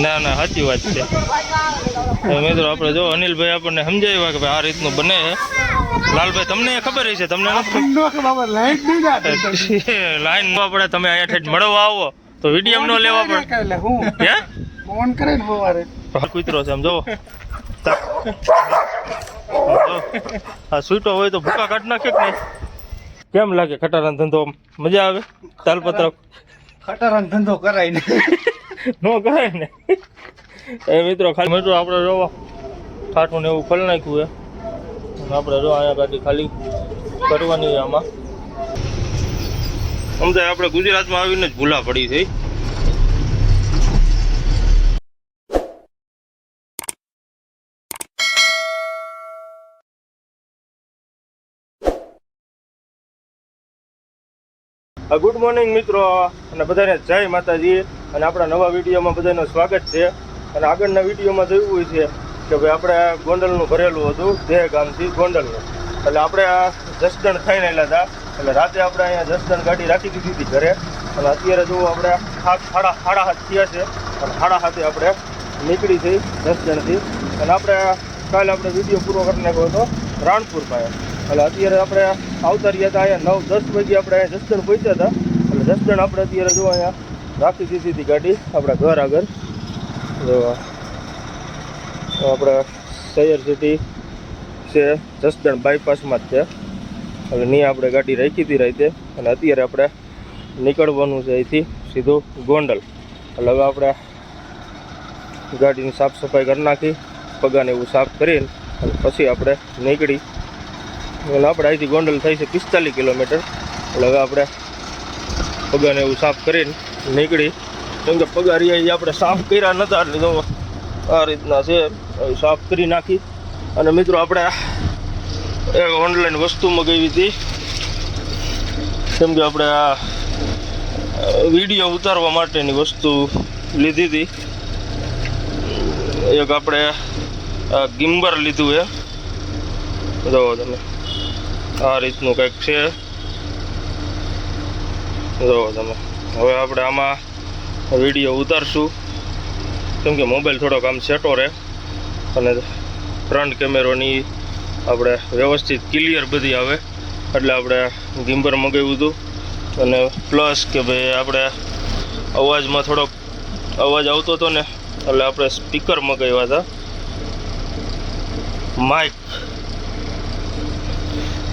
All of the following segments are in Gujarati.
ના ના સાચી વાત છે મિત્રો. આપણે જો અનિલભાઈ આપણને સમજાવ્યા કે ભાઈ આ રીતનું બને છે. લાલભાઈ તમને ખબર છે? તમને લાઈન ન પડે, તમે અહીંયા ઠેઠ મળવા આવો તો વિડીયો ન લેવા પડે. હે ફોન કરે ને સવારે કૂતરો છે આમ જો. આ સૂટો હોય તો ભૂકા કાઢ નાખે કે નહીં? કેમ લાગે ખટારાનો ધંધો? મજા આવે? તાલપત્ર ખટારાનો ધંધો કરાય ને ન કરાય ને એ મિત્રો. ખાલી મિત્રો આપણે જોવા ઠાઠું ને એવું ખોલી નાખ્યું છે. આપણે જો અહીંયા ગાડી ખાલી કરવાની આમાં સમજાય. આપણે ગુજરાતમાં આવીને જ ભૂલા પડી છે. ગુડ મોર્નિંગ મિત્રો, અને બધાને જય માતાજી. અને આપણા નવા વિડીયોમાં બધાનું સ્વાગત છે. અને આગળના વિડીયોમાં જોયું હોય છે કે ભાઈ આપણે ગોંડલનું ભરેલું હતું, જે ગામથી ગોંડલનું. એટલે આપણે આ જસદણ થઈને આવેલા હતા. એટલે રાતે આપણે અહીંયા જસદણ ગાડી રાખી દીધી હતી ઘરે. અને અત્યારે જો આપણે સાડા 7 થયા છે. અને 7:30 આપણે નીકળી થઈ જસદણથી. અને આપણે કાલે આપણે વિડીયો પૂરો કરી નાખ્યો હતો રાણપુર પાસે. એટલે અત્યારે આપણે આવતા રહ્યા હતા અહીંયા 9-10 વાગે આપણે અહીંયા જસદણ પહોંચ્યા હતા. એટલે જસદણ આપણે અત્યારે જો અહીંયા રાખી દીધી હતી ગાડી આપણા ઘર આગળ. જો આપણે સૈયર સિટી છે જસદણ બાયપાસમાં જ છે. એટલે નહીં આપણે ગાડી રાખી હતી રાતે. અને અત્યારે આપણે નીકળવાનું છે અહીંથી સીધું ગોંડલ. એટલે હવે આપણે ગાડીની સાફ સફાઈ કરી નાખી, પગાને એવું સાફ કરીને અને પછી આપણે નીકળી. એટલે આપણે અહીંથી ગોંડલ થાય છે 45 કિલોમીટર. એટલે હવે આપણે પગાને એવું સાફ કરીને નીકળી. કેમ કે પગા રહ્યા આપણે સાફ કર્યા નહોતા, એટલે તો આ રીતના છે સાફ કરી નાખી. અને મિત્રો આપણે એક ઓનલાઈન વસ્તુ મગાવી હતી. કેમ કે આપણે આ વિડીયો ઉતારવા માટેની વસ્તુ લીધી હતી. એક આપણે ગિમ્બર લીધું છે. જુઓ તમે આ રીતનું કંઈક છે. જુઓ તમે. હવે આપણે આમાં વિડીયો ઉતારશું. કેમ કે મોબાઈલ થોડોક આમ સેટો રહે અને ફ્રન્ટ કેમેરોની આપણે વ્યવસ્થિત ક્લિયર બધી આવે. એટલે આપણે ગિમ્બર મગાવ્યું હતું. અને પ્લસ કે ભાઈ આપણે અવાજમાં થોડોક અવાજ આવતો હતો ને, એટલે આપણે સ્પીકર મગાવ્યા હતા. માઇક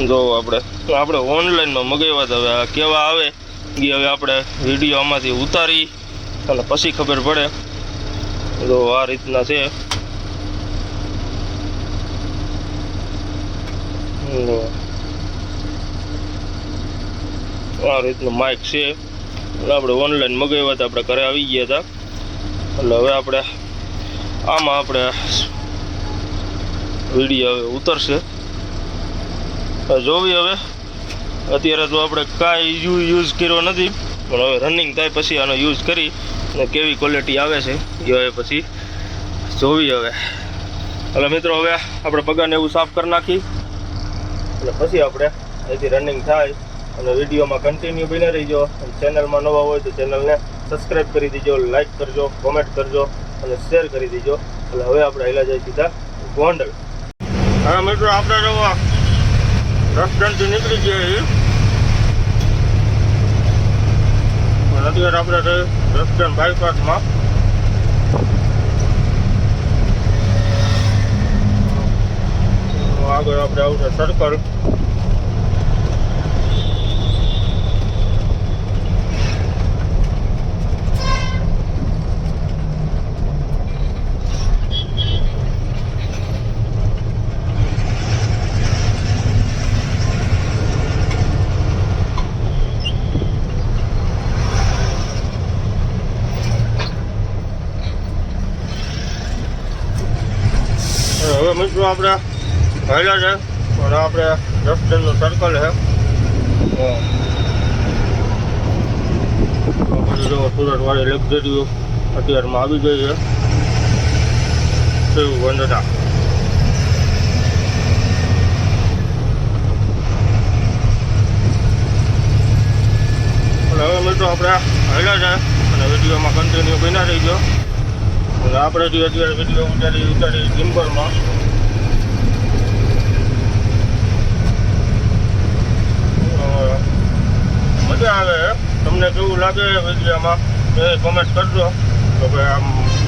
જો આપણે ઓનલાઈનમાં મગાવ્યા હતા. હવે આ કેવા આવે એ હવે આપણે વિડીયો આમાંથી ઉતારી અને પછી ખબર પડે. તો આ રીતના છે. આ રીતનું માઇક છે. એટલે આપણે ઓનલાઈન મગાવ્યા હતા, આપણે ઘરે આવી ગયા હતા. એટલે હવે આપણે આમાં આપણે વિડીયો હવે ઉતરશે. જોવી હવે અત્યારે તો આપણે કાંઈ યુઝ કર્યો નથી, પણ હવે રનિંગ થાય પછી આનો યુઝ કરી અને કેવી ક્વોલિટી આવે છે એ હવે પછી જોવી હવે. એટલે મિત્રો હવે આપણે પગાને એવું સાફ કરી નાખી અને પછી આપણે અહીંથી રનિંગ થાય. અને વિડીયોમાં કન્ટિન્યુ બની રહીજો. અને ચેનલમાં નવા હોય તો ચેનલને સબસ્ક્રાઈબ કરી દેજો, લાઇક કરજો, કોમેન્ટ કરજો અને શેર કરી દેજો. એટલે હવે આપણે હેલા જાય સીધા ગોંડલ. હા મિત્રો આપણે જસદણથી નીકળી ગયા છીએ. અત્યારે આપણે જસદણ બાયપાસમાં આગળ આપણે આવશે સર્કલ. હવે મિત્રો આપણે પહેલા છે પણ આપણે જસદણનું સર્કલ છે. પછી જો સુરતવાળી લક્ઝરીઓ અત્યારમાં આવી ગઈ છે. શિવ વંદના. હવે મિત્રો આપણે હાલ્યા જાય અને વિડીયોમાં કન્ટિન્યુ બન્યા રહીજો. અને આપણે જે અત્યારે વિડીયો ઉતારી ગિમ્બલમાં મજા આવે. તમને કેવું લાગે વિડીયોમાં એ કોમેન્ટ કરજો. તો કે આમ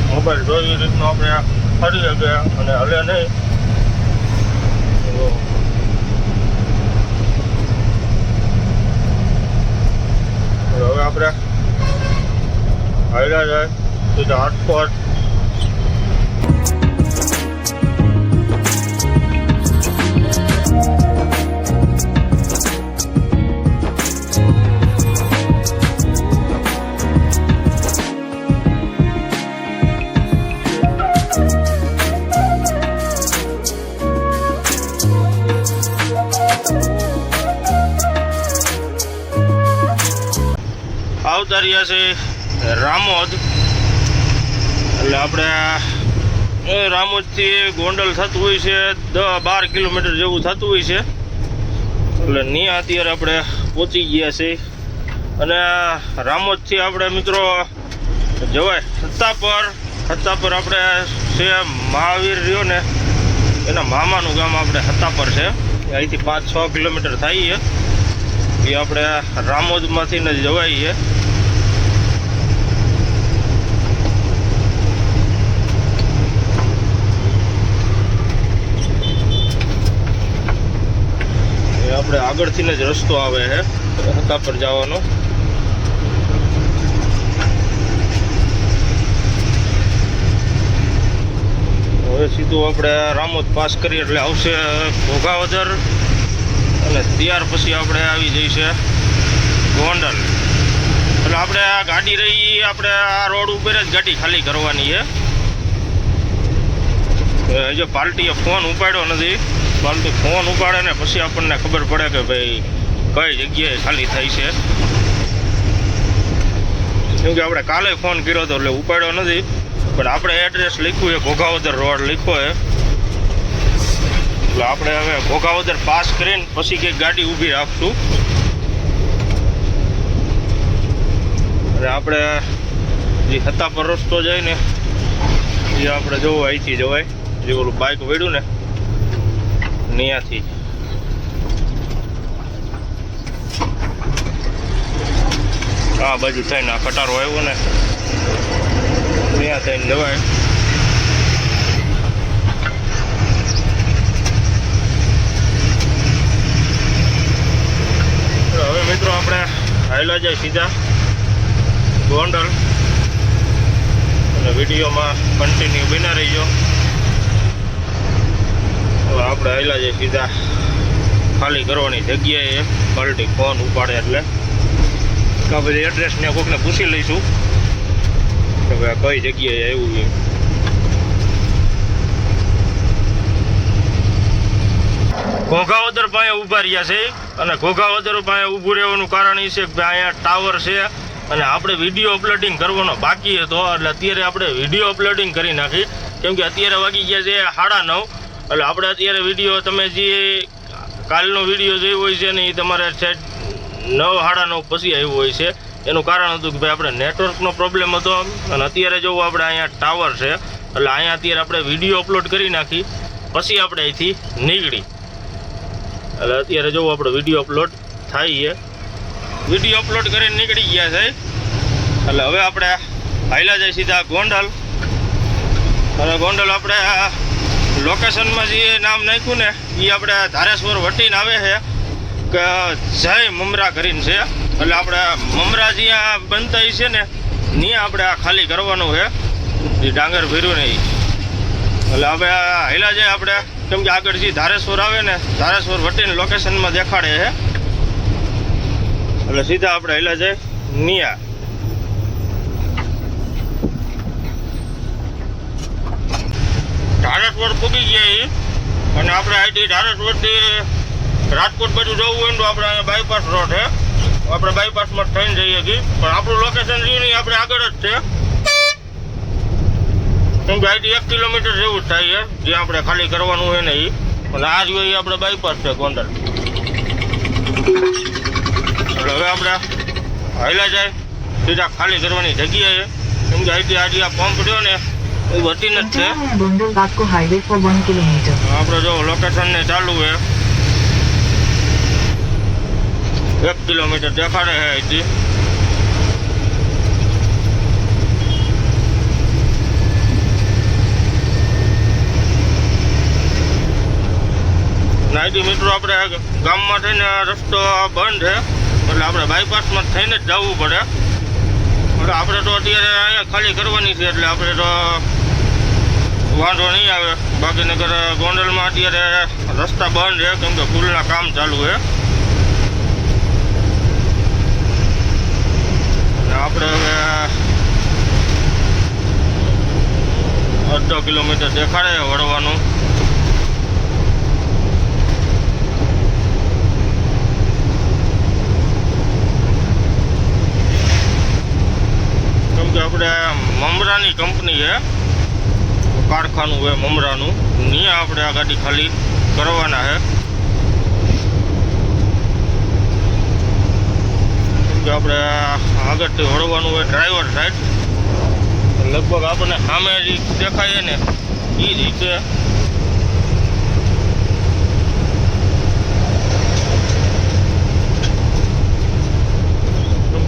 મોબાઈલ જોઈ રીતનું આપણે ફરી શકે અને હલે નહીં. હવે આપણે હાલ્યા જાય સીધા હાટકોટ. આવતા રહ્યા છે રામોદ. એટલે આપણે રામોદથી ગોંડલ થતું હોય છે 10-12 કિલોમીટર જેવું થતું હોય છે. એટલે ત્યાં અત્યારે આપણે પહોંચી ગયા છે. અને રામોદથી આપણે મિત્રો જવાય હત્તાપર. હત્તાપર આપણે છે મહાવીર રહ્યો ને એના મામાનું ગામ આપણે હત્તાપર છે. અહીંથી 5-6 કિલોમીટર થાય છે. એ આપણે રામોદમાંથી જ જવાય છે. આપણે આગળથી જ રસ્તો આવે છે હત્તાપર જવાનો. હવે સીધું આપણે રામોદ પાસ કરીએ એટલે આવશે ઘોઘાવદર અને ત્યાર પછી આપણે આવી જઈશે ગોંડલ. એટલે આપણે આ ગાડી રહી આપણે આ રોડ ઉપર જ ગાડી ખાલી કરવાની છે. હજુ પાર્ટીએ ફોન ઉપાડ્યો નથી. પાર્ટી ફોન ઉપાડે ને પછી આપણને ખબર પડે કે ભાઈ કઈ જગ્યાએ ખાલી થાય છે. કેમ કે આપણે કાલે ફોન કર્યો હતો એટલે ઉપાડ્યો નથી. પણ આપણે એડ્રેસ લખ્યું છે ઘોઘાવદર રોડ લખ્યો છે. એટલે આપણે હવે ઘોઘાવદર પાસ કરીને પછી કંઈક ગાડી ઊભી રાખશું. અને આપણે જે હત્તાપર રસ્તો જાય ને એ આપણે જોવું અહીંથી જવાય. જે ઓલું બાઇક વળ્યું ને ત્યાંથી આ બાજુ થઈને આ કટારો આવ્યો ને ત્યાં થઈને જવાય. હવે મિત્રો આપણે હાલ્યા જાય સીધા ગોંડલ. અને વિડીયોમાં કન્ટિન્યુ બન્યા રહીજો. હવે આપણે હાલ્યા જાય સીધા ખાલી કરવાની જગ્યાએ. પાર્ટી ફોન ઉપાડે એટલે કે બધી એડ્રેસને કોઈકને પૂછી લઈશું કે ભાઈ કઈ જગ્યાએ આવ્યું છે. ઘોઘાવદર પાસે ઊભા રહ્યા છે. અને ઘોઘાવદર પાસે ઊભું રહેવાનું કારણ એ છે કે ભાઈ અહીંયા ટાવર છે અને આપણે વિડીયો અપલોડિંગ કરવાનો બાકી હતો. એટલે અત્યારે આપણે વિડીયો અપલોડિંગ કરી નાખી. કેમ કે અત્યારે વાગી ગયા છે 9:30. એટલે આપણે અત્યારે વિડીયો તમે જે કાલનો વિડીયો જોયો હોય છે ને એ તમારે 9-9:30 પછી આવ્યો હોય છે. એનું કારણ હતું કે ભાઈ આપણે નેટવર્કનો પ્રોબ્લેમ હતો. અને અત્યારે જો આપણે અહીંયા ટાવર છે એટલે અહીંયા અત્યારે આપણે વિડીયો અપલોડ કરી નાખી પછી આપણે અહીંથી નીકળી. એટલે અત્યારે જો આપણો વિડીયો અપલોડ થાય છે. વિડીયો અપલોડ કરીને નીકળી ગયા છે. એટલે હવે આપણે હાલ્યા જાય સીધા ગોંડલ. અને ગોંડલ આપણે લોકેશનમાં જે નામ નાખ્યું ને એ આપણે ધારેશ્વર વટીને આવે છે કે જય મમરા કરીને છે. એટલે આપણે મમરા જ્યાં બનતા છે ને ત્યાં આપણે આ ખાલી કરવાનું છે જે ડાંગર ભર્યું ને. એટલે હવે હાલ્યા જાય આપણે. કેમ કે આગળ જે ધારેશ્વર આવે ને ધારેશ્વર વટીને લોકેશનમાં દેખાડે છે. એટલે સીધા આપણે હાલ્યા જાય નિયા. ધારેશ્વર પૂગી ગયા. અને આપણે અહીંથી ધારેશ્વરથી રાજકોટ બાજુ જવું હોય ને તો આપણે અહીંયા બાયપાસ રોડ છે. આપણે બાયપાસમાં થઈને જઈએ છીએ. પણ આપણું લોકેશન રહ્યું નહીં આપણે આગળ જ છે. કેમ કે અહીંથી 1 કિલોમીટર જેવું જ થાય છે જ્યાં આપણે ખાલી કરવાનું હોય ને એ. અને આ જોઈએ એ આપણે બાયપાસ છે ગોંડલ. એટલે હવે આપણે હાલ્યા જાય સીધા ખાલી કરવાની જગ્યાએ, કેમ કે અહીંથી આજે આ પંપ રહ્યો ને એ વટીને જ છે. Gondal highway for 1 kilometer. આપણે જો લોકેશન ને ચાલુ છે, 1 કિલોમીટર દેખાડે છે અહીંથી. અહીંથી મિત્રો આપણે ગામમાં થઈને રસ્તો બંધ છે, એટલે આપણે બાયપાસમાં થઈને જ જવું પડે. એટલે આપણે તો અત્યારે અહીંયા ખાલી કરવાની છે, એટલે આપણે તો વાંધો નહીં આવે. બાકી નગર ગોંડલમાં અત્યારે રસ્તા બંધ છે, કેમ કે પુલના કામ ચાલુ છે. અને આપણે હવે 1/2 કિલોમીટર દેખાડે વળવાનું. કેમ કે આપણે મમરાની કંપની છે, કારખાનું છે મમરાનું, ત્યાં આપણે આ ગાડી ખાલી કરવાના છે. કે આપણે આગળથી વળવાનું હોય ડ્રાઈવર સાઈડ, લગભગ આપણને સામે દેખાય ને એ રીતે.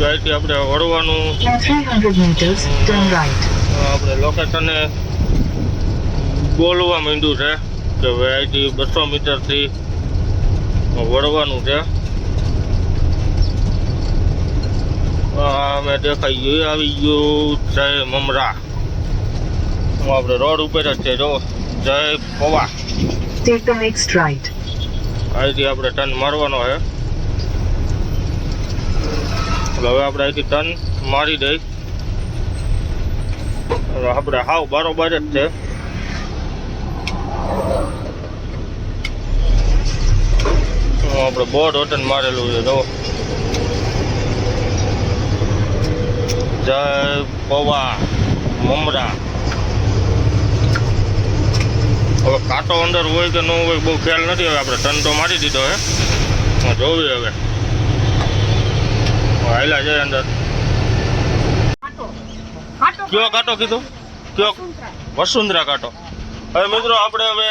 અહીંથી આપણે વળવાનું, 300 meters, turn right. આપણે લોકેશને બોલવા માંડ્યું છે કે હવે અહીંથી 200 મીટરથી વળવાનું છે. અમે દેખાઈ ગયું, આવી ગયું જય મમરા. આપણે રોડ ઉપર જ છે, જો જય પવા. Take the next right. અહીંથી આપણે ટર્ન મારવાનો છે. હવે આપણે અહીંથી ટર્ન મારી દઈ. હવે આપણે હાવ બરોબર જ છે. આપણે બોર્ડ હોટન મારેલું છે, જો જય પવા મમરા. હવે કાંટો અંદર હોય કે ન હોય બહુ ખ્યાલ નથી. હવે આપણે ટર્ન તો મારી દીધો હે, જોવી હવે હાયલા જાય અંદર. કયો કાંટો કીધું? કયો? વસુંધરા કાંટો. હવે મિત્રો આપણે હવે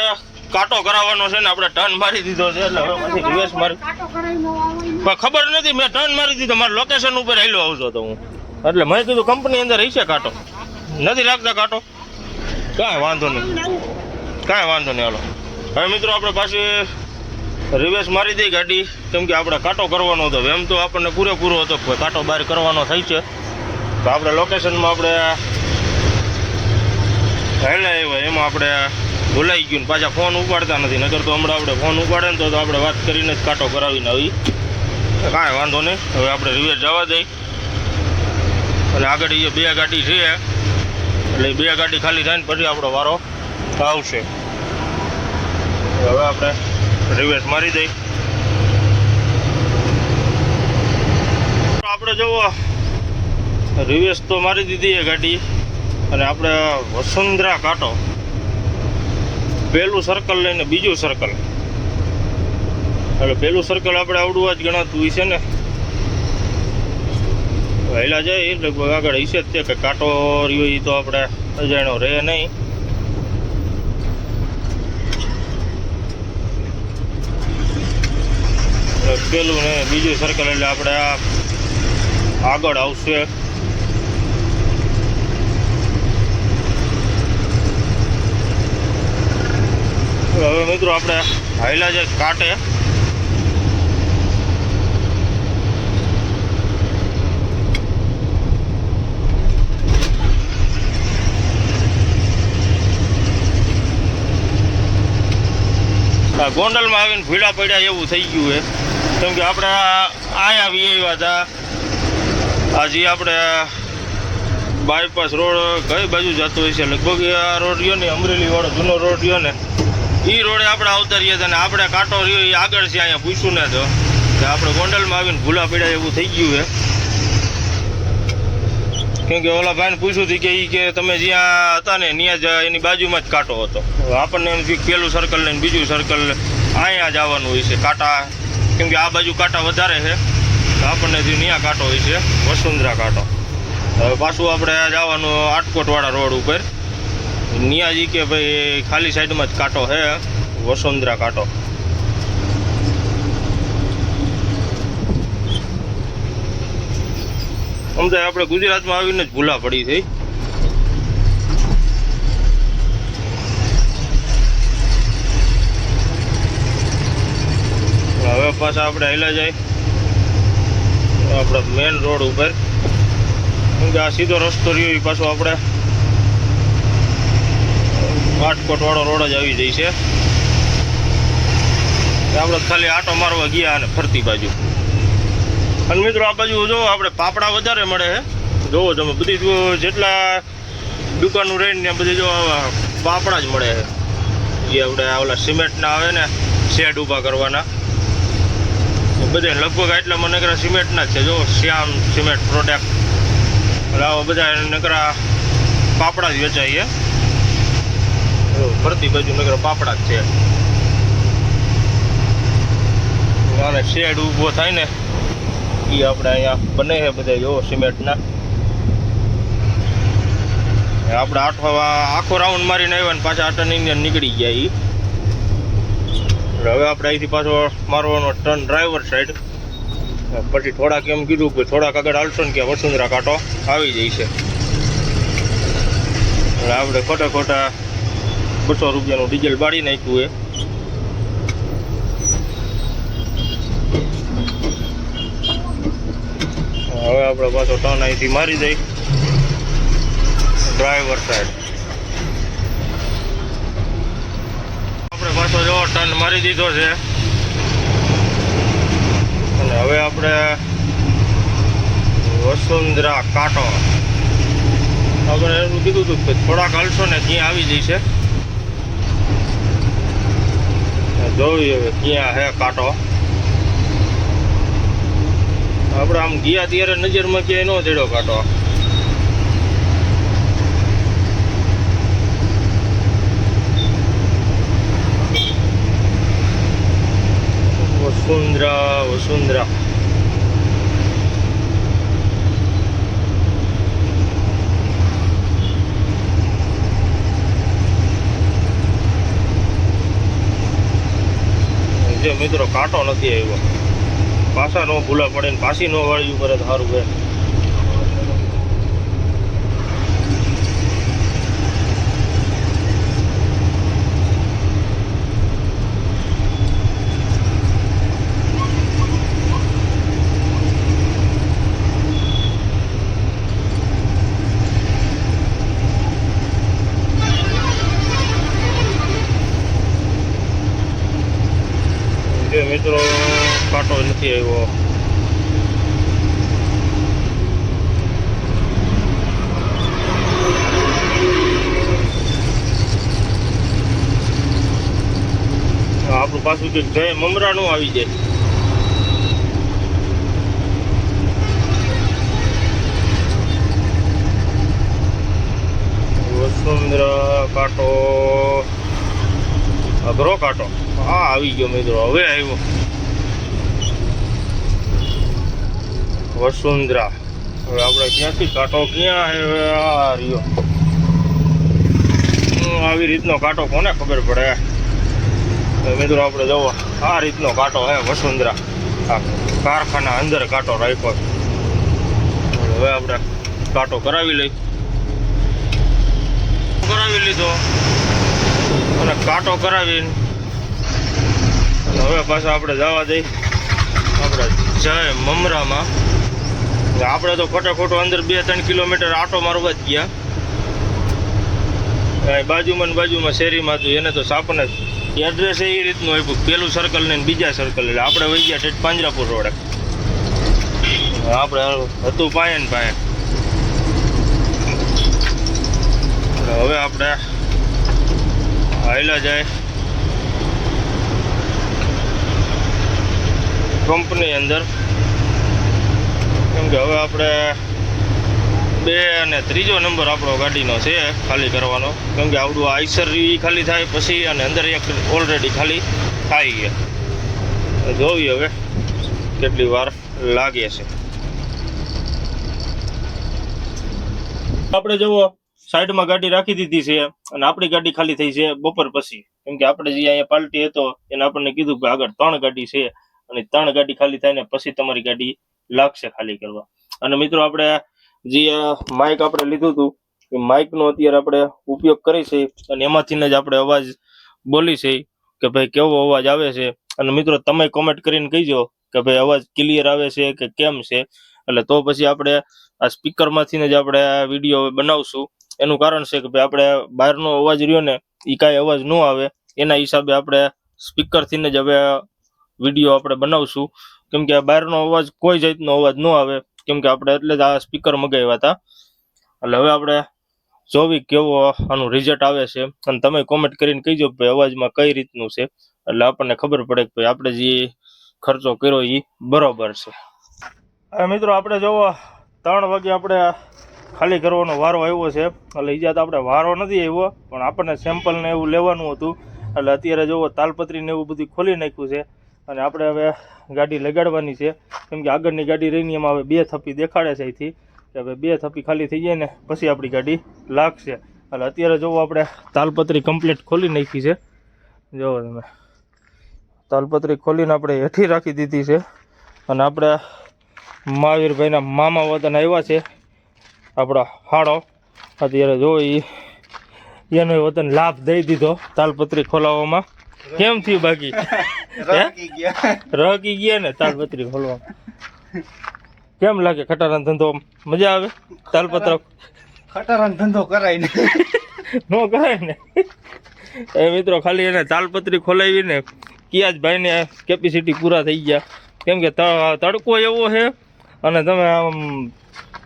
કાંટો કરાવવાનો છે ને, આપણે ટર્ન મારી દીધો છે, એટલે હવે પછી રિવર્સ મારી. પણ ખબર નથી, મેં ટર્ન મારી દીધો, મારા લોકેશન ઉપર હાલ્યો આવજો તો હું, એટલે મેં કીધું કંપની અંદર હશે કાંટો. નથી રાખતા કાંટો? કાંઈ વાંધો નહીં, કાંઈ વાંધો નહીં. હાલો હવે મિત્રો આપણે પાછી રિવર્સ મારી દઈ ગાડી, કેમ કે આપણે કાંટો કરવાનો હતો. એમ તો આપણને પૂરેપૂરો હતો કે કાંટો બહાર કરવાનો થાય છે, તો આપણે લોકેશનમાં આપણે હાલ્યા આવ્યા, એમાં આપણે ભૂલાઈ ગયું ને પાછા ફોન ઉપાડતા નથી. નગર તો હમણાં આપણે ફોન ઉપાડે ને તો આપણે વાત કરીને જ કાંટો કરાવીને આવી. કાંઈ વાંધો નહીં, હવે આપણે રિવર્સ જવા દઈ. અને આગળ એ 2 ગાડી છે, એટલે 2 ગાડી ખાલી થાય ને પછી આપણો વારો આવશે. હવે આપણે રિવર્સ મારી દઈ. આપણે જુઓ રિવર્સ તો મારી દીધી એ ગાડી, અને આપણે વસુંધરા કાંટો પહેલું સર્કલ લઈને બીજું સર્કલ, એટલે પહેલું સર્કલ આપણે આવડું જ ગણાતું હોય છે ને. વહેલા જાય લગભગ આગળ હશે જ તે કે કાંટો રહ્યો એ તો આપણે અજાણ્યો રહે નહીં. પેલું ને બીજું સર્કલ એટલે આપણે આ આગળ આવશે. હવે મિત્રો આપણે હાઈલા જાય કાંટે. ગોંડલમાં આવીને ભીડા પડ્યા એવું થઈ ગયું છે, કેમ કે આપણે અહીંયા આવી આવ્યા હતા. આજે આપણે બાયપાસ રોડ કઈ બાજુ જતો હોય છે, લગભગ આ રોડ રહ્યો ને અમરેલી વાળો જૂનો રોડ રહ્યો ને, એ રોડે આપણે આવતા રહીએ હતા. ને આપણે કાંટો રહ્યો એ આગળ છે, અહીંયા પૂછ્યું ને તો કે આપણે ગોંડલમાં આવીને ભૂલા પડ્યા એવું થઈ ગયું છે. કેમ કે ઓલા ભાઈને પૂછ્યું હતું કે એ કે તમે જ્યાં હતા ને ત્યાં જ એની બાજુમાં જ કાંટો હતો. આપણને એમ પહેલું સર્કલ લઈને બીજું સર્કલ અહીંયા જ આવવાનું હોય છે કાંટા, કેમ કે આ બાજુ કાંટા વધારે છે, આપણને ત્યાં કાંટો હોય છે વસુંધરા કાંટો. હવે પાછું આપણે જવાનું આટકોટવાળા રોડ ઉપર. નિયાજી કે ભાઈ ખાલી સાઈડમાં જ કાંટો છે, વસુંધરા કાંટો. સમજાય આપણે ગુજરાતમાં આવીને જ ભૂલા પડી થઈ. હવે પાછા આપણે હેલા જાય આપણા મેન રોડ ઉપર, કેમ કે આ સીધો રસ્તો રહ્યો એ પાછો આપણે આટકોટવાળો રોડ જ આવી જાય છે. આપણે ખાલી આટો મારવા ગયા અને ફરતી બાજુ. અને મિત્રો આ બાજુ જો આપણે પાપડા વધારે મળે છે. જોવો તમે બધી જેટલા દુકાનો રહીને ને બધી જો પાપડા જ મળે છે. જે આપણે ઓલા સિમેન્ટના આવે ને શેડ ઊભા કરવાના, બધા લગભગ આટલા મને નકરા સિમેન્ટના જ છે. જો શ્યામ સિમેન્ટ પ્રોડક્ટ આવા બધા નકરા પાપડા જ વેચાય છે. ફરતી બાજુ નકરા પાપડા જ છે. અને શેડ ઊભો થાય ને એ આપણે અહીંયા બને છે બધા જો સિમેન્ટના. આપણે આખો રાઉન્ડ મારીને આવ્યા ને પાછા આટા ઇન્ડિયન નીકળી ગયા એ. હવે આપણે અહીંથી પાછો મારવાનો ટર્ન ડ્રાઈવર સાઈડ. પછી થોડાક એમ કીધું કે થોડાક આગળ હાલશો ને કે વસુંધરા કાંટો આવી જાય છે. એટલે આપણે ખોટા 200 રૂપિયાનું ડીઝલ બાળી નાખ્યું એ. હવે આપણે પાછો ટર્ન અહીંથી મારી દઈ ડ્રાઈવર સાઈડ. આપણે પાછો જો ટર્ન મારી દીધો છે અને હવે આપણે વસુંધરા કાંટો આપણે એનું કીધું હતું કે થોડાક હાલશો ને ક્યાં આવી જશે. જોઈ હવે ક્યાં હે કાંટો. આપણે આમ ગયા ત્યારે નજરમાં ક્યાંય ન ચડ્યો કાંટો. વસુંધરા જે મિત્રો કાંટો નથી આવ્યો. પાછા નો ભૂલા પડે ને પાછી નો વાળ્યું કરે તો સારું. મિત્રો કાંટો નથી આવ્યો. આપણું પાછું કે જય મમરાનું આવી જાય. વસુંધરા કાંટો અઘરો કાંટો હા આવી ગયો મિત્રો. હવે આવ્યો વસુંધરા. હવે આપણે ક્યાંથી કાંટો ક્યાં આ રહ્યો. આવી રીતનો કાંટો કોને ખબર પડે મિત્રો. આપણે જવો આ રીતનો કાંટો હે વસુંધરા. આ કારખાના અંદર કાંટો રાખ્યો છે. હવે આપણે કાંટો કરાવી લીધો અને કાંટો કરાવીને હવે પાછા આપણે જવા દઈ આપણે જય મમરામાં. આપણે તો ખોટો અંદર 2-3 કિલોમીટર આટો મારવા જ ગયા. બાજુમાં શેરીમાં હતું એને તો સાપને એડ્રેસ એ રીતનું આપ્યું, પેલું સર્કલ ને બીજા સર્કલ. એટલે આપણે વહી ગયા ઠેઠ પાંજરાપુર રોડે. આપણે હતું પાયે ને પાયે. હવે આપણે હાઈલા જાય કંપની અંદર, કેમ કે હવે આપણે 2 અને 3જો નંબર આપણો ગાડીનો છે ખાલી કરવાનો. કેમ કે આવડું આઈસર ખાલી થાય પછી અને અંદર એક ઓલરેડી ખાલી થાય છે. જોઈએ હવે કેટલી વાર લાગે છે. આપણે જુઓ સાઈડમાં ગાડી રાખી દીધી છે અને આપણી ગાડી ખાલી થઈ છે બપોર પછી, કેમ કે આપણે જે અહીંયા પાર્ટી હતો એને આપણને કીધું કે આગળ 3 ગાડી છે અને 3 ગાડી ખાલી થાય ને પછી તમારી ગાડી લાગશે ખાલી કરવા. અને મિત્રો આપણે જે માઇક આપણે લીધું હતું એ માઇકનો અત્યારે આપણે ઉપયોગ કરી છે અને એમાંથી જ આપણે અવાજ બોલી છે કે ભાઈ કેવો અવાજ આવે છે. અને મિત્રો તમે કોમેન્ટ કરીને કહીજો કે ભાઈ અવાજ ક્લિયર આવે છે કે કેમ છે, એટલે તો પછી આપણે આ સ્પીકરમાંથી જ આપણે વિડીયો બનાવશું. એનું કારણ છે કે ભાઈ આપણે બહારનો અવાજ રહ્યો ને એ કાંઈ અવાજ ન આવે એના હિસાબે આપણે સ્પીકરથી જ હવે વિડીયો આપણે બનાવશું, કેમ કે બહારનો અવાજ કોઈ જાતનો અવાજ ન આવે, કેમ કે આપણે એટલે જ આ સ્પીકર મગાવ્યા હતા. એટલે હવે આપણે જોવી કેવો આનું રિઝલ્ટ આવે છે અને તમે કોમેન્ટ કરીને કહીજો કે ભાઈ અવાજમાં કઈ રીતનું છે, એટલે આપણને ખબર પડે કે ભાઈ આપણે જે ખર્ચો કર્યો એ બરોબર છે. હવે મિત્રો આપણે જોવો 3 વાગે આપણે ખાલી કરવાનો વારો આવ્યો છે, એટલે ઈજા તો આપણે વારો નથી આવ્યો પણ આપણને સેમ્પલ ને એવું લેવાનું હતું. એટલે અત્યારે જોવો તાલપત્રી ને એવું બધું ખોલી નાખ્યું છે અને આપણે હવે ગાડી લગાડવાની છે, કેમ કે આગળની ગાડી રહીને એમાં હવે 2 થપ્પી દેખાડે છે અહીંથી કે હવે 2 થપ્પી ખાલી થઈ જાય ને પછી આપણી ગાડી લાગશે. એટલે અત્યારે જોવો આપણે તાલપત્રી કમ્પ્લીટ ખોલી નાખી છે. જોવો તમે તાલપત્રી ખોલીને આપણે હેઠી રાખી દીધી છે અને આપણે મહાવીરભાઈના મામા વતન આવ્યા છે આપણા હાડો. અત્યારે જો એનો વતન લાભ દઈ દીધો તાલપત્રી ખોલાવવામાં. કેમ થયું બાકી રહકી ગયા ને તાલપત્રી ખોલવામાં? કેમ લાગે ખટારાનો ધંધો? મજા આવે તાલપત્ર? ખટારાનો ધંધો કરાય ને નો કરાય ને. એ મિત્રો ખાલી એને તાલપત્રી ખોલાવીને કિયાજભાઈને કેપેસિટી પૂરા થઈ ગયા, કેમ કે તડકો એવો છે અને તમે આમ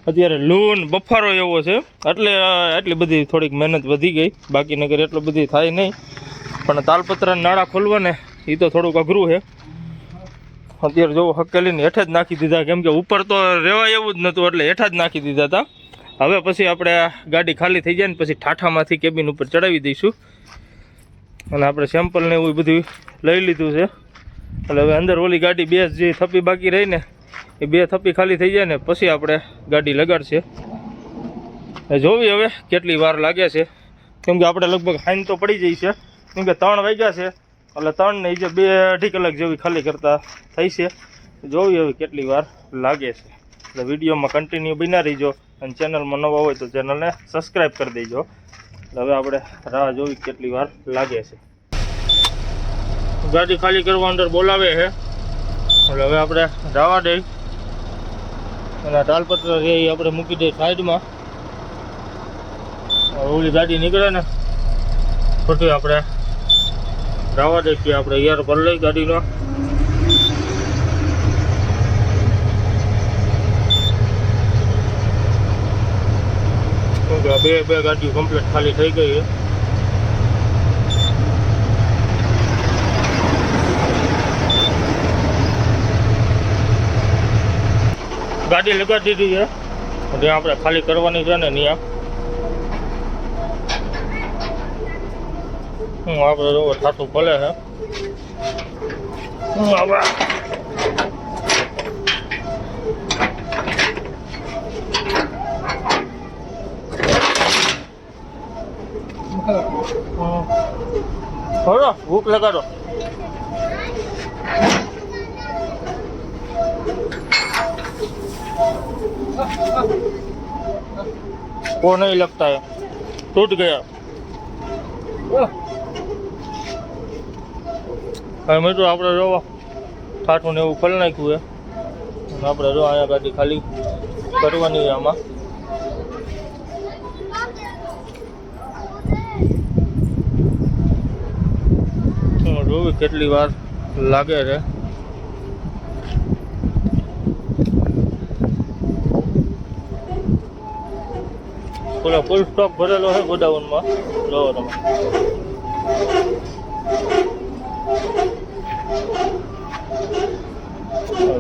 અત્યારે લૂન બફારો એવો છે એટલે એટલી બધી થોડીક મહેનત વધી ગઈ, બાકી નગર એટલું બધી થાય નહીં. પણ તાલપત્રના નાળા ખોલવા ને એ તો થોડુંક અઘરું છે. અત્યારે જો હકેલીને હેઠે જ નાખી દીધા, કેમ કે ઉપર તો રહેવાય એવું જ નહોતું એટલે હેઠા જ નાખી દીધા હતા. હવે પછી આપણે ગાડી ખાલી થઈ જાય ને પછી ઠાઠામાંથી કેબિન ઉપર ચડાવી દઈશું અને આપણે સેમ્પલ ને એવું બધું લઈ લીધું છે. એટલે હવે અંદર ઓલી ગાડી 2 જે થપ્પી બાકી રહી ને એ 2 થપ્પી ખાલી થઈ જાય ને પછી આપણે ગાડી લગાડશે. જોવી હવે કેટલી વાર લાગે છે, કેમ કે આપણે લગભગ હાઈન તો પડી જઈ છે, કેમ કે 3 વાગ્યા છે એટલે 3 ને જે 2-2.5 કલાક જેવી ખાલી કરતા થઈ છે. જોવી હવે કેટલી વાર લાગે છે. એટલે વિડીયોમાં કન્ટિન્યુ બન્યા રહીજો અને ચેનલમાં નવા હોય તો ચેનલને સબસ્ક્રાઈબ કરી દેજો. એટલે હવે આપણે રાહ જોવી કેટલી વાર લાગે છે. ગાડી ખાલી કરવા અંદર બોલાવે છે એટલે હવે આપણે જવા દઈ અને તાલપત્ર છે એ આપણે મૂકી દઈએ સાઈડમાં. ઓલી ગાડી નીકળે ને પછી આપણે જવા દઈએ કે આપણે એર ભરી લઈ ગાડીનો. બે ગાડીઓ કમ્પ્લીટ ખાલી થઈ ગઈ છે. ગાડી લગાડી દીધી છે જ્યાં આપણે ખાલી કરવાની છે ને ત્યાં આપણે જો થાતું ભલે છે. હવે ભૂખ લગાડો. वो नहीं लगता है, टूट गया. હવે મિત્રો આપણે જો ઠાઠું ને એવું ખોલી નાખ્યું છે અને આપણે જો અહીંયા ગાડી ખાલી કરવાની છે. આમાં જોવી કેટલી વાર લાગે છે. પેલો ફૂલ સ્ટોક ભરેલો છે ગોડાઉનમાં, જોવો તમે.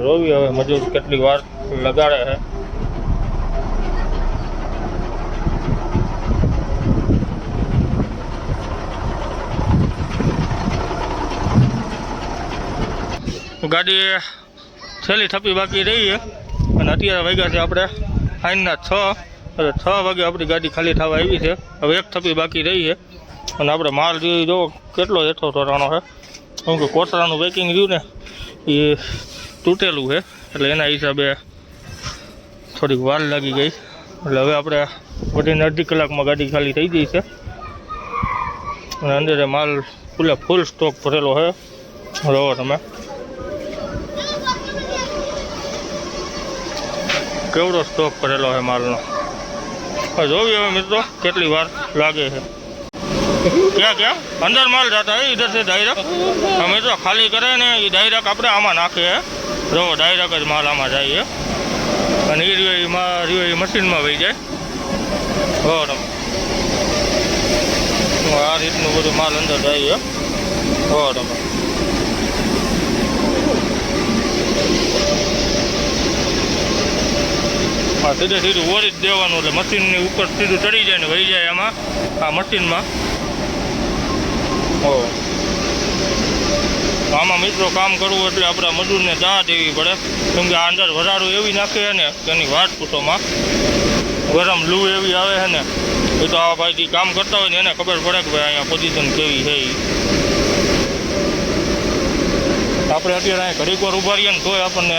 રોવી હવે મજૂર કેટલી વાર લગાડે છે. ગાડી છેલ્લી થપ્પી બાકી રહી છે અને અત્યારે વાગ્યા છે આપણે 6:30 એટલે 6 વાગે આપણી ગાડી ખાલી થવા આવી છે. હવે એક થપ્પી બાકી રહી છે અને આપણે માલ જોઈ જો કેટલો હેઠો તોરાણો છે. કેમ કે કોતરાનું પેકિંગ રહ્યું ને એ તૂટેલું છે એટલે એના હિસાબે થોડીક વાર લાગી ગઈ. એટલે હવે આપણે વધીને અડધી કલાકમાં ગાડી ખાલી થઈ ગઈ છે અને અંદર માલ ફૂલ સ્ટોક ભરેલો છે. રહો તમે કેવડો સ્ટોક ભરેલો છે માલનો. જોઈએ હવે મિત્રો કેટલી વાર લાગે છે. ક્યાં અંદર માલ જતા है इधर से डायरेक्ट મિત્રો ખાલી કરે ને એ ડાયરેક્ટ આપણે આમાં નાખે. જો ડાયરેક્ટ જ માલ આમાં જાય અને એ રહ્યો મશીનમાં વહી જાય. હો આ રીતનું બધું માલ અંદર જાય. હો તમે હા સીધું ઓરી જ દેવાનું એટલે મશીનની ઉપર સીધું ચડી જાય ને વહી જાય આમાં આ મશીનમાં. ઓ આમાં મિત્રો કામ કરવું એટલે આપણા મજૂરને દાહ દેવી પડે. કેમ કે આ અંદર વરાળું એવી નાખે છે ને કે એની વાત પૂછોમાં. ગરમ લૂ એવી આવે છે ને એ તો આ ભાઈ કામ કરતા હોય ને એને ખબર પડે કે ભાઈ અહીંયા પોઝિશન કેવી છે. આપણે અત્યારે અહીંયા ઘડીક વાર ઉભા રહીએ ને તોય આપણને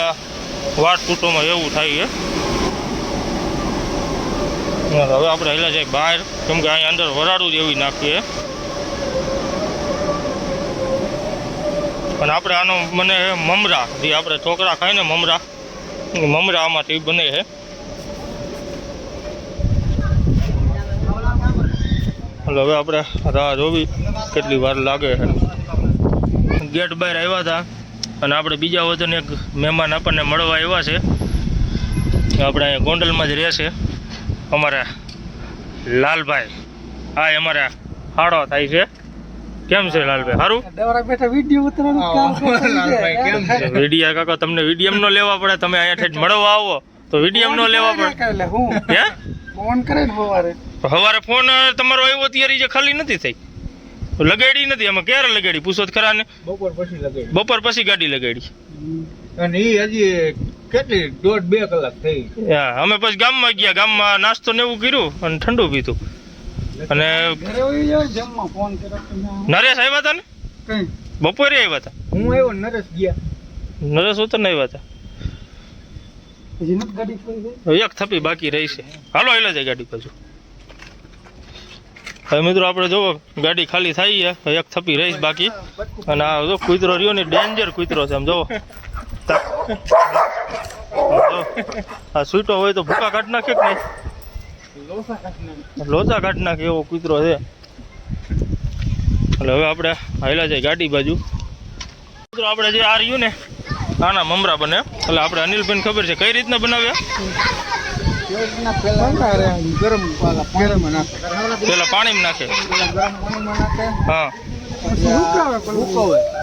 વાત પૂછોમાં એવું થાય છે. હવે આપણે હેલા જાય બહાર કેમ કે અહીંયા અંદર વરાળું જ એવી નાખીએ. અને આપણે આનો બને છે મમરા, જે આપણે છોકરા ખાય ને મમરા આમાંથી બને છે. એટલે હવે આપણે રાહ જોવી કેટલી વાર લાગે છે. ગેટ બહાર આવ્યા હતા અને આપણે બીજા વતન એક મહેમાન આપણને મળવા આવ્યા છે. આપણે અહીંયા ગોંડલમાં જ રહે છે અમારા લાલભાઈ. હા અમારા હાડો થાય છે. કેમ છે લાલભાઈ? સારું વિડીયા કાકા તમને વિડીયમ નો લેવા પડે. તમે અહીંયા મળવા આવો તો વિડીયમ નો લેવા પડે. હે ફોન કરે ને સવારે ફોન તમારો આવ્યો ત્યારે જે ખાલી નથી થઈ લગાડી નથી. અમે ક્યારે લગાડી પૂછો તો ખરા ને? બપોર પછી ગાડી લગાડી અને એ હજી કેટલી 1.5-2 કલાક થઈ. હા અમે પછી ગામમાં ગયા. ગામમાં નાસ્તો ને એવું કર્યું અને ઠંડુ પીધું. અને નરેશ આવ્યા હતા ને બપોરે આવ્યા હતા. હું આવ્યો નરેશ ગયા. નરેશ ઉતર ને આવ્યા હતા. એક થપ્પી બાકી રહી છે. હાલો હેલા જાય ગાડી પાછું. હવે મિત્રો આપણે જોવો ગાડી ખાલી થઈ છે. એક થપ્પી રહીશ બાકી. અને આ જો કૂતરો રહ્યો ને ડેન્જર કૂતરો છે. આમ જોવો આ સૂટો હોય તો ભૂકા કાઢ નાખે કે નહીં? લોચા કાઢ નાખે એવો કૂતરો છે. એટલે હવે આપણે હાલ્યા જાય ગાડી બાજુ. મિત્રો આપણે જે આ રહ્યું ને આના મમરા બને. એટલે આપણે અનિલભાઈને ખબર છે કઈ રીતના બનાવ્યા. પેલા પાણીમાં નાખે. હા હા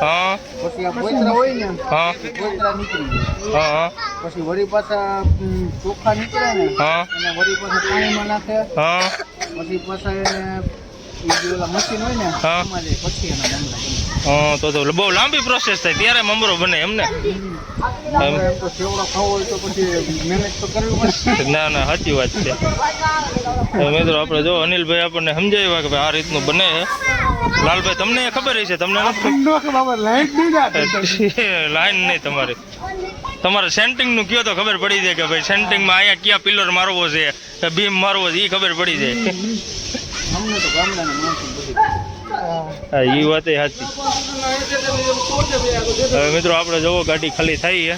હા હા પછી વળી પાછા ચોખા નીકળે ને હા અને વળી પાછા પાણીમાં નાખે. હા પછી પાછા મશીન હોય ને હા પછી એના મમરા. હા તો બહુ લાંબી પ્રોસેસ થાય ત્યારે મમરો બને એમને. સેવડો ખાવો હોય તો પછી મહેનત તો કરવી પડે. ના ના સાચી વાત છે. મિત્રો આપણે જો અનિલભાઈ આપણને સમજાવ્યા કે ભાઈ આ રીતનું બને છે. લાલભાઈ તમને ખબર છે? તમને લાઈન નહીં તમારે સેન્ટિંગનું કયો તો ખબર પડી જાય કે ભાઈ સેન્ટિંગમાં અહીંયા ક્યાં પિલર મારવો છે કે બીમ મારવો છે એ ખબર પડી જાય. અમને તો ગામડાના માણસો બધી હા એ વાત સાચી. હવે મિત્રો આપણે જોવો ગાડી ખાલી થઈ છે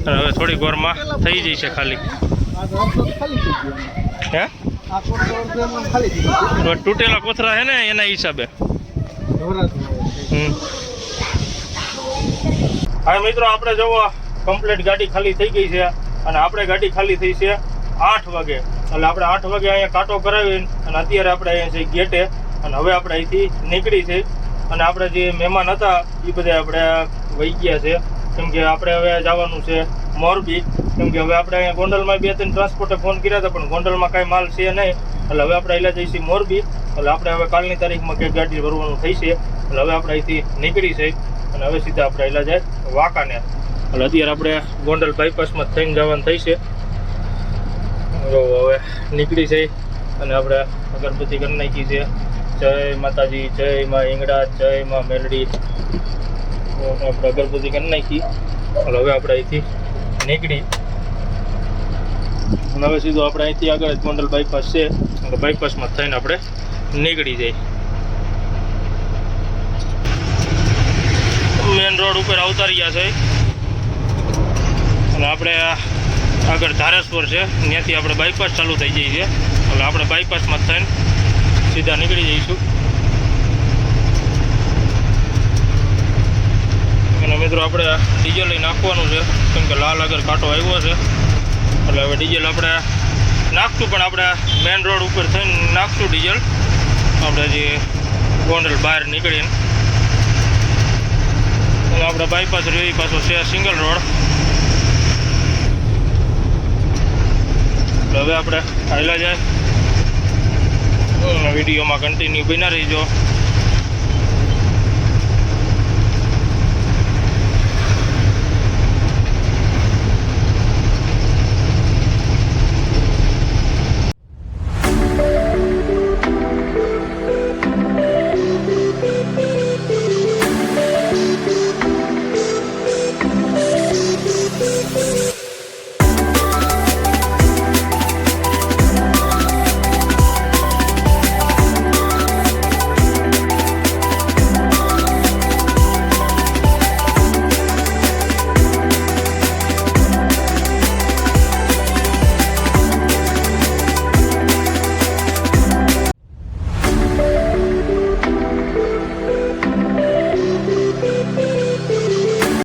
અને હવે થોડીક વારમાં થઈ જશે ખાલી. હે તૂટેલા કોથરા છે ને એના હિસાબે. હા મિત્રો આપણે જોવો કમ્પ્લીટ ગાડી ખાલી થઈ ગઈ છે અને આપણે ગાડી ખાલી થઈ છે 8 વાગે. એટલે આપણે 8 વાગે અહીંયા કાંટો કરાવીને અને અત્યારે આપણે અહીંયા છે ગેટે. અને હવે આપણે અહીંથી નીકળી છે અને આપણે જે મહેમાન હતા એ બધા આપણે વહી ગયા છે. કેમ કે આપણે હવે જવાનું છે મોરબી. કેમ કે હવે આપણે અહીંયા ગોંડલમાં 2-3 ટ્રાન્સપોર્ટે ફોન કર્યા હતા પણ ગોંડલમાં કાંઈ માલ છે નહીં. એટલે હવે આપણે અહીંયા જઈશું મોરબી. એટલે આપણે હવે કાલની તારીખમાં કંઈક ગાડી ભરવાનું થઈ છે. એટલે હવે આપણે અહીંથી નીકળી છે અને હવે સીધા આપણે અહીંયા જાય વાંકાનેર. એટલે અત્યારે આપણે ગોંડલ બાયપાસમાં થઈને જવાનું થઈ છે. જો હવે નીકળી છે અને આપણે અગરબત્તી કરી નાખી છે. જય માતાજી, જય માં ઈંગડા, જય માં મેલડી. આપણે અગરબત્તી કરી નાખી અને હવે આપણે અહીંથી નીકળી અને હવે સીધું આપણે અહીંથી આગળ જ ગોંડલ બાયપાસ છે એટલે બાયપાસમાં થઈને આપણે નીકળી જઈએ. મેન રોડ ઉપર આવતા રહ્યા છે અને આપણે આગળ ધારેશ્વર છે ત્યાંથી આપણે બાયપાસ ચાલુ થઈ જઈએ છીએ એટલે આપણે બાયપાસમાં થઈને સીધા નીકળી જઈશું. અને મિત્રો આપણે ડીઝલ લઈ નાખવાનું છે કેમ કે લાલ આગળ કાંટો આવ્યો છે એટલે હવે ડીઝલ આપણે નાખશું પણ આપણે મેન રોડ ઉપર થઈને નાખશું ડીઝલ આપણે જે ગોંડલ બહાર નીકળીને. અને આપણે બાયપાસ રહી પાછો છે સિંગલ રોડ એટલે હવે આપણે હાલ્યા જાય વિડીયોમાં કન્ટિન્યુ બન્યા રહીજો.